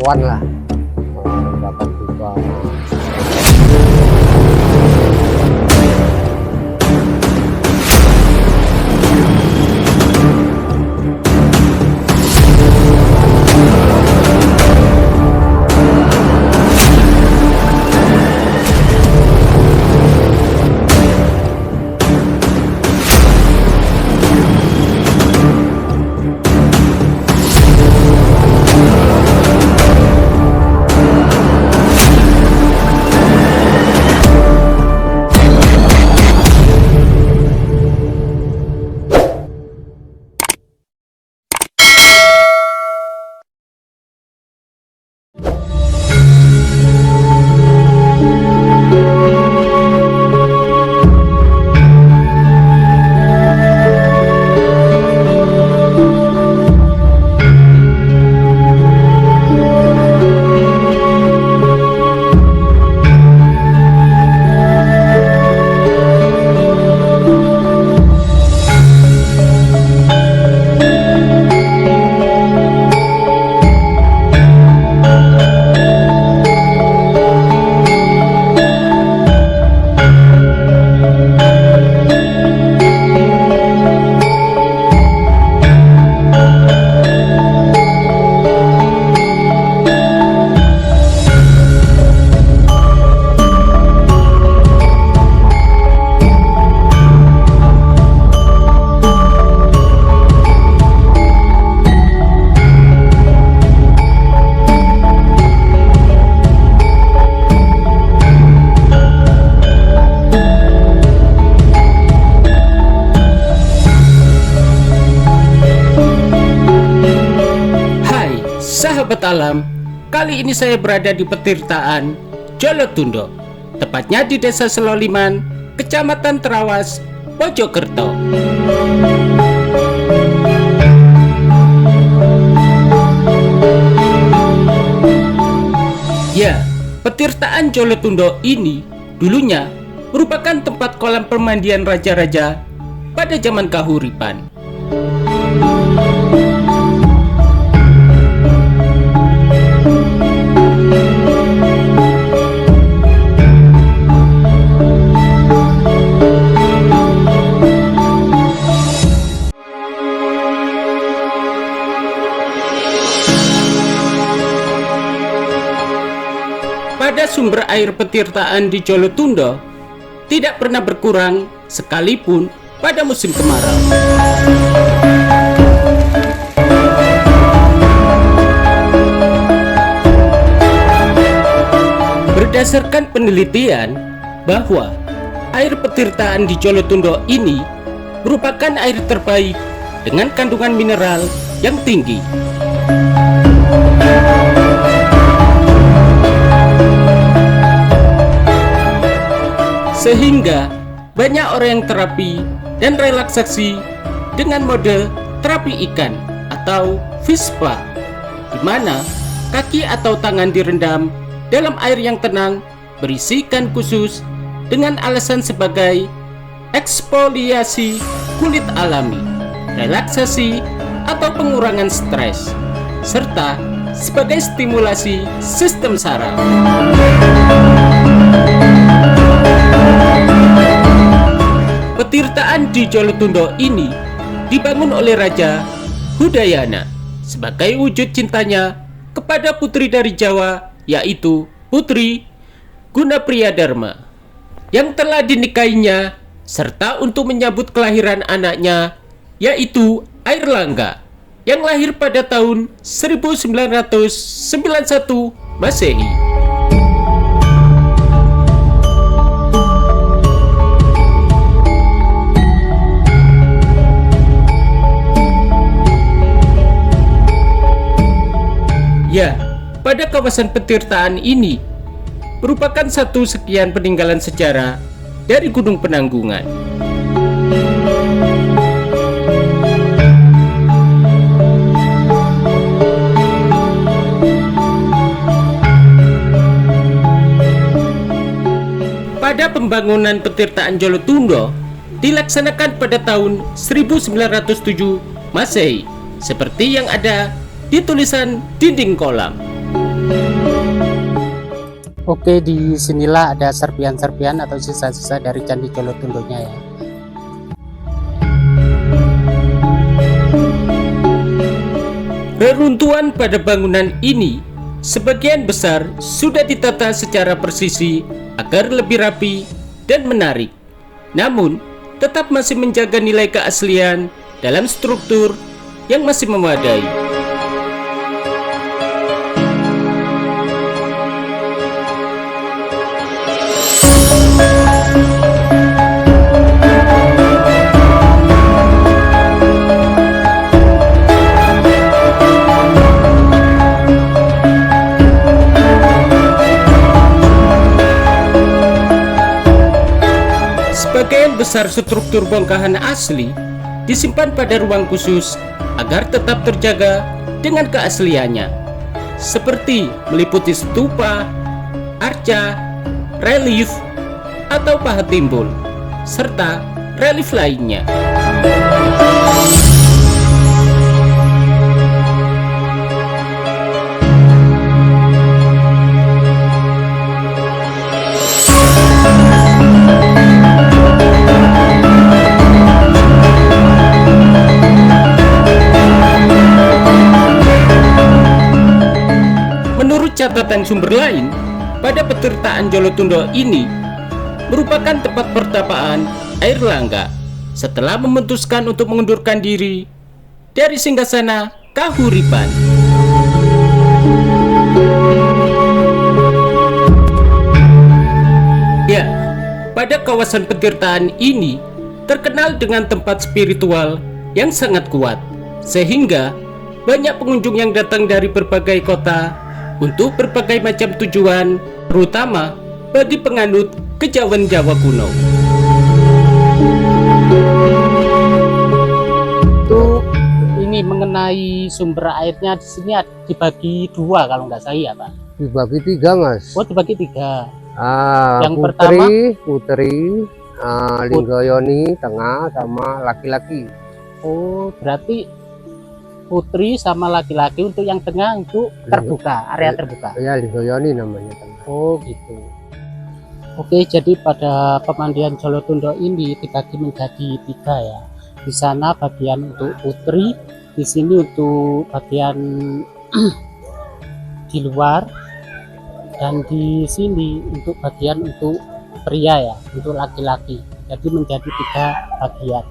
Pakuan lah, dapat juga. Sahabat alam, kali ini saya berada di Petirtaan, Jolotundo, tepatnya di Desa Seloliman, Kecamatan Terawas, Mojokerto. Ya, Petirtaan Jolotundo ini dulunya merupakan tempat kolam pemandian raja-raja pada zaman Kahuripan. Pada sumber air Petirtaan di Jolotundo tidak pernah berkurang sekalipun pada musim kemarau. Berdasarkan penelitian bahwa air Petirtaan di Jolotundo ini merupakan air terbaik dengan kandungan mineral yang tinggi. Sehingga banyak orang yang terapi dan relaksasi dengan mode terapi ikan atau fish spa, di mana kaki atau tangan direndam dalam air yang tenang berisi ikan khusus dengan alasan sebagai eksfoliasi kulit alami, relaksasi atau pengurangan stres, serta sebagai stimulasi sistem saraf. Petirtaan di Jolotundo ini dibangun oleh Raja Hudayana sebagai wujud cintanya kepada putri dari Jawa, yaitu Putri Gunapriyadharma, yang telah dinikahinya, serta untuk menyambut kelahiran anaknya, yaitu Airlangga, yang lahir pada tahun 1991 Masehi. Ya, pada kawasan Petirtaan ini merupakan satu sekian peninggalan sejarah dari Gunung Penanggungan. Pada pembangunan Petirtaan Jolotundo dilaksanakan pada tahun 1907 Masehi, seperti yang ada di tulisan dinding kolam. Oke, di sinilah ada serpian-serpian atau sisa-sisa dari Candi Jolotundonya ya. Reruntuhan pada bangunan ini sebagian besar sudah ditata secara presisi agar lebih rapi dan menarik. Namun, tetap masih menjaga nilai keaslian dalam struktur yang masih memadai. Sebagian besar struktur bongkahan asli disimpan pada ruang khusus agar tetap terjaga dengan keasliannya, seperti meliputi stupa, arca, relief, atau pahat timbul, serta relief lainnya. Menurut catatan sumber lain, pada petirtaan Jolotundo ini merupakan tempat pertapaan Airlangga setelah memutuskan untuk mengundurkan diri dari singgasana Kahuripan. Ya, pada kawasan petirtaan ini terkenal dengan tempat spiritual yang sangat kuat, sehingga banyak pengunjung yang datang dari berbagai kota untuk berbagai macam tujuan, terutama bagi penganut kejawen Jawa kuno. Itu ini mengenai sumber airnya di sini dibagi dua kalau nggak salah ya Pak. Dibagi 3 Mas. Oh, dibagi 3. Yang Putri, Linggoyoni tengah sama laki-laki. Oh, berarti putri sama laki-laki, untuk yang tengah untuk terbuka, area terbuka. Ya, Linggoyoni namanya tengah. Oh gitu. Oke, jadi pada pemandian Jolotundo ini dibagi menjadi 3 ya. Di sana bagian untuk putri, di sini untuk bagian di luar, dan di sini untuk bagian untuk pria ya, untuk laki-laki. Jadi menjadi 3 bagian.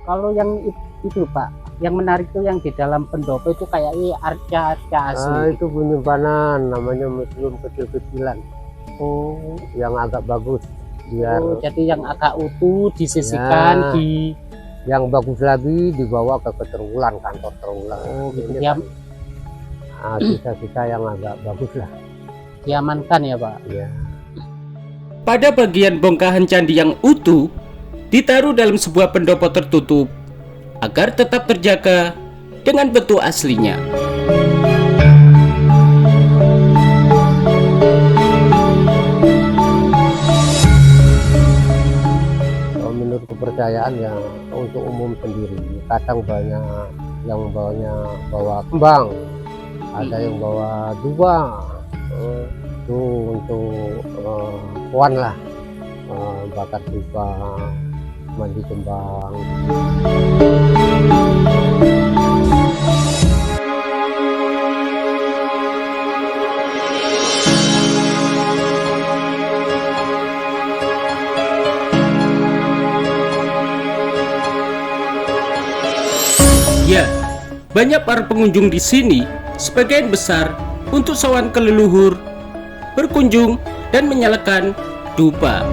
Kalau yang itu Pak, yang menarik itu yang di dalam pendopo itu kayaknya arca-arca asli. Itu penyimpanan, namanya museum kecil-kecilan. Oh, yang agak bagus. Biar jadi yang agak utuh disisihkan ya, di. Yang bagus lagi dibawa ke Terulan, kantor Terulan. Oh gitu Ini ya. Kan, sisa-sisa yang agak bagus lah. Diamankan ya Pak. Ya. Pada bagian bongkahan candi yang utuh ditaruh dalam sebuah pendopo tertutup agar tetap terjaga dengan bentuk aslinya. Menurut kepercayaan ya, untuk umum sendiri kadang banyak yang bawa kembang, ada yang bawa duba, itu untuk puan lah, bakar duba, mandi kembang. Ya, banyak para pengunjung di sini, sebagian besar untuk sowan ke leluhur, berkunjung dan menyalakan dupa.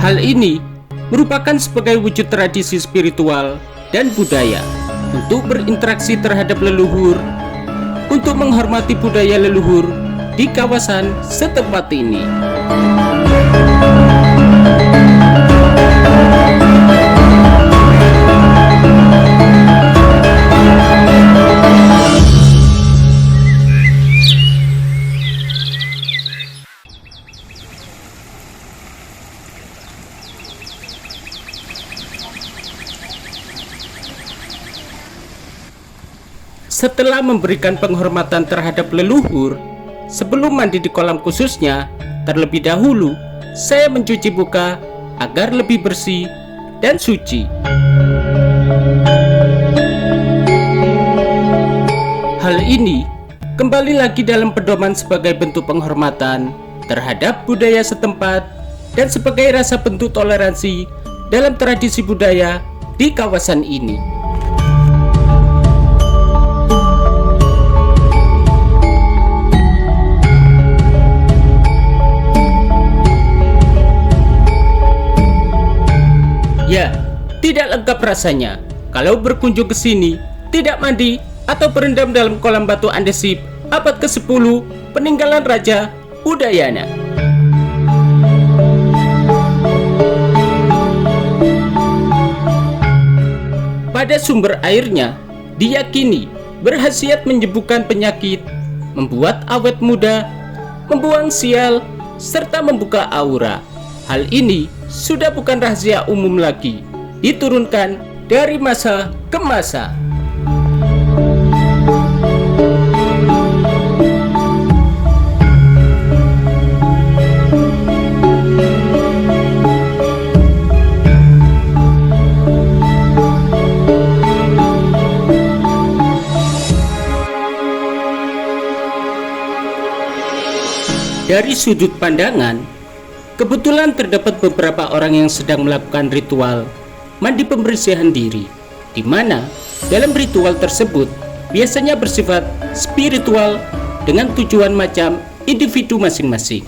Hal ini merupakan sebagai wujud tradisi spiritual dan budaya untuk berinteraksi terhadap leluhur untuk menghormati budaya leluhur di kawasan setempat ini. Setelah memberikan penghormatan terhadap leluhur, sebelum mandi di kolam khususnya, terlebih dahulu saya mencuci muka agar lebih bersih dan suci. Hal ini kembali lagi dalam pedoman sebagai bentuk penghormatan terhadap budaya setempat dan sebagai rasa bentuk toleransi dalam tradisi budaya di kawasan ini. Ya, tidak lengkap rasanya kalau berkunjung ke sini, tidak mandi atau berendam dalam kolam batu andesit abad ke-10 peninggalan Raja Udayana. Pada sumber airnya, diyakini berkhasiat menyembuhkan penyakit, membuat awet muda, membuang sial, serta membuka aura. Hal ini sudah bukan rahasia umum lagi, diturunkan dari masa ke masa. Dari sudut pandangan, kebetulan terdapat beberapa orang yang sedang melakukan ritual mandi pembersihan diri, di mana dalam ritual tersebut biasanya bersifat spiritual dengan tujuan macam individu masing-masing.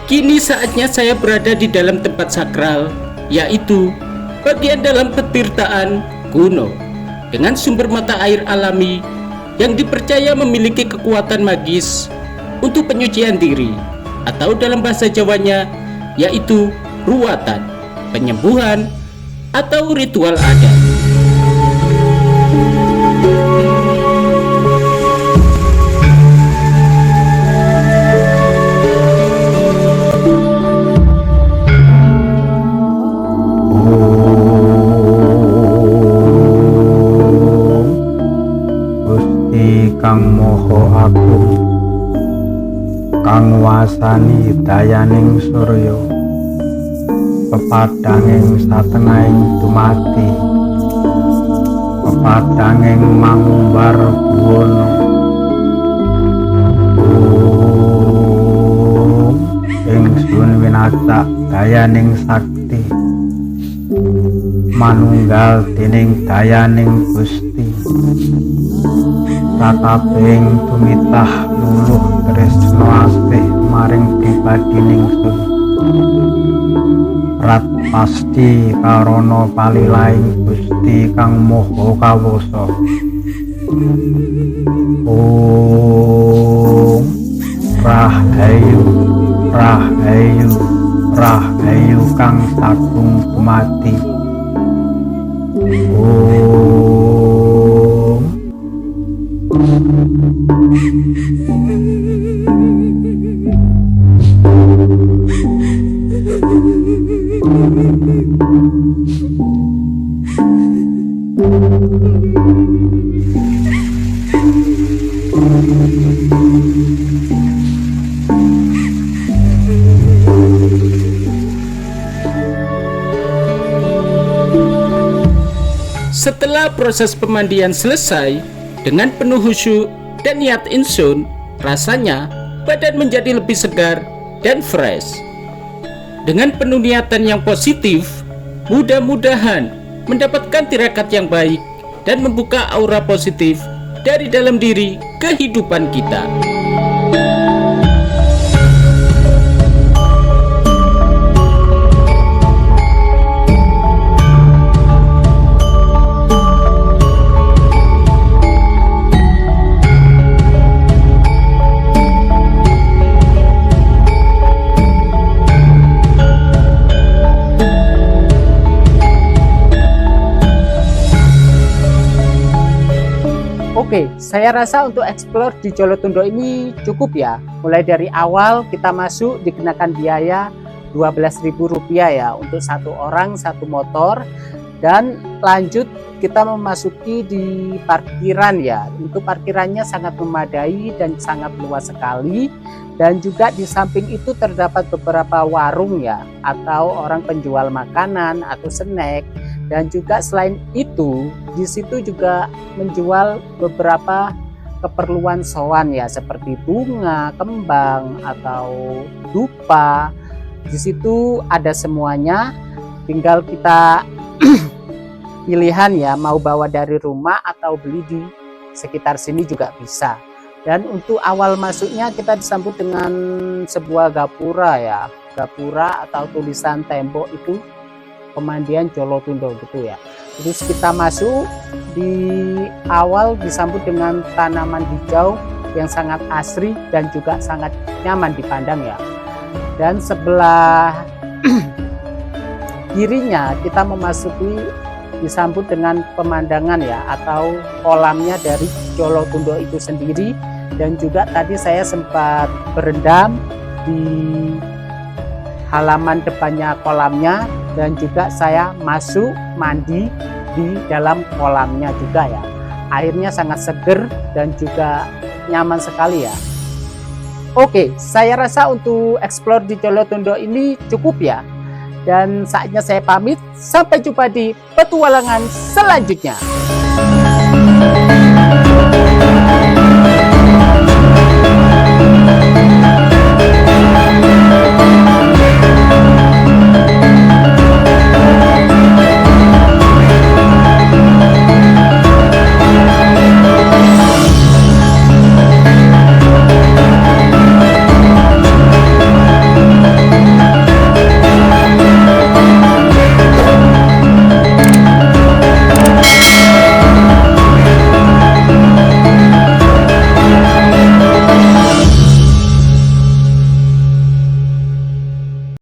Kini saatnya saya berada di dalam tempat sakral, yaitu bagian dalam petirtaan kuno dengan sumber mata air alami yang dipercaya memiliki kekuatan magis untuk penyucian diri, atau dalam bahasa Jawanya yaitu ruwatan, penyembuhan, atau ritual adat. Kang Moho Agung, kang wasani dayaning surya, pepadanging satengahing dumati, pepadanging mangumbar buwana, ingsun winacak dayaning sakti, manunggal dening dayaning Gusti, sakabehing tumitah luluh tresna asih maring pribadi ningsun, rat pasti karana palilaing Gusti kang moho kawasa. Om Rahayu Rahayu Rahayu kang sagung dumati. Setelah proses pemandian selesai, dengan penuh khusyuk dan niat insun, rasanya badan menjadi lebih segar dan fresh. Dengan penuh niatan yang positif, mudah-mudahan mendapatkan tirakat yang baik dan membuka aura positif dari dalam diri kehidupan kita. Oke, saya rasa untuk explore di Jolotundo ini cukup ya. Mulai dari awal kita masuk dikenakan biaya Rp12.000 ya untuk satu orang satu motor, dan lanjut kita memasuki di parkiran ya. Untuk parkirannya sangat memadai dan sangat luas sekali, dan juga di samping itu terdapat beberapa warung ya, atau orang penjual makanan atau snack. Dan juga selain itu di situ juga menjual beberapa keperluan sowan ya, seperti bunga, kembang atau dupa. Di situ ada semuanya, tinggal kita pilihan ya, mau bawa dari rumah atau beli di sekitar sini juga bisa. Dan untuk awal masuknya kita disambut dengan sebuah gapura ya, gapura atau tulisan tembok itu pemandian Jolotundo gitu ya. Terus kita masuk, di awal disambut dengan tanaman hijau yang sangat asri dan juga sangat nyaman dipandang ya. Dan sebelah kirinya kita memasuki disambut dengan pemandangan ya, atau kolamnya dari Jolotundo itu sendiri. Dan juga tadi saya sempat berendam di halaman depannya kolamnya, dan juga saya masuk mandi di dalam kolamnya juga ya. Airnya sangat seger dan juga nyaman sekali ya. Oke, saya rasa untuk explore di Jolotundo ini cukup ya. Dan saatnya saya pamit, sampai jumpa di petualangan selanjutnya.